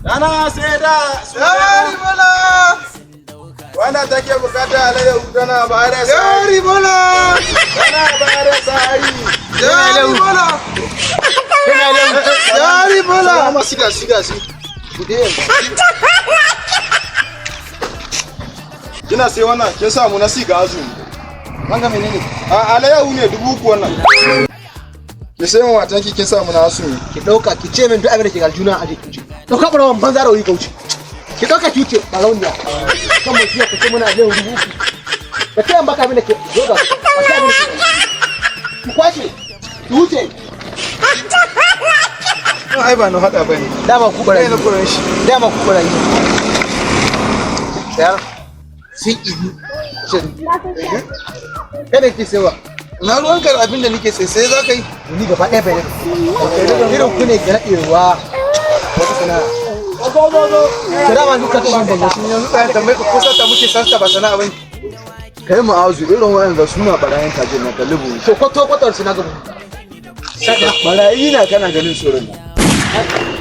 Ana sai da Yari bola. wanda take bukata alayyahu tana bare sai. Yari bola. Tana bare sai. Yari bola. Yari bola. Ama siga. Bude. Kina sai wannan kin samu na siga azu. Wanga menene? A alayyahu ne 3,000 wannan. Ki sai mu matan kin samu na asu. Ki dauka ki ce min duk abin da ke galjuna a jikin. Dauka barawan banza rawi kauce. Ki dauka ki ce barauniya. Kan mu ciya kace muna zai rubu. Ka ce an baka abin da ke zo ga. Ka ce abin da ke. Ki kwace. Ki wuce. Ai ba no hada bane. Dama ku barayi. Kai na kuran shi. Dama ku barayi. Yar. Sun ihu. Shin. Kada ki sewa. Na ruwan kar abin da nake sai za ka yi. Ni gaba ɗaya bai da. Irin ku ne ke naɗewa. Wata sana'a. Kira ma duka ta bambam Shin yanzu tsayan tambaye ka kusa ta muke sasta ba sana'a bane. Kai ma'azu irin waɗanda suna barayin tajin na kalibu. to kwatar su na gaba. Barayi na kana ganin tsoron nan.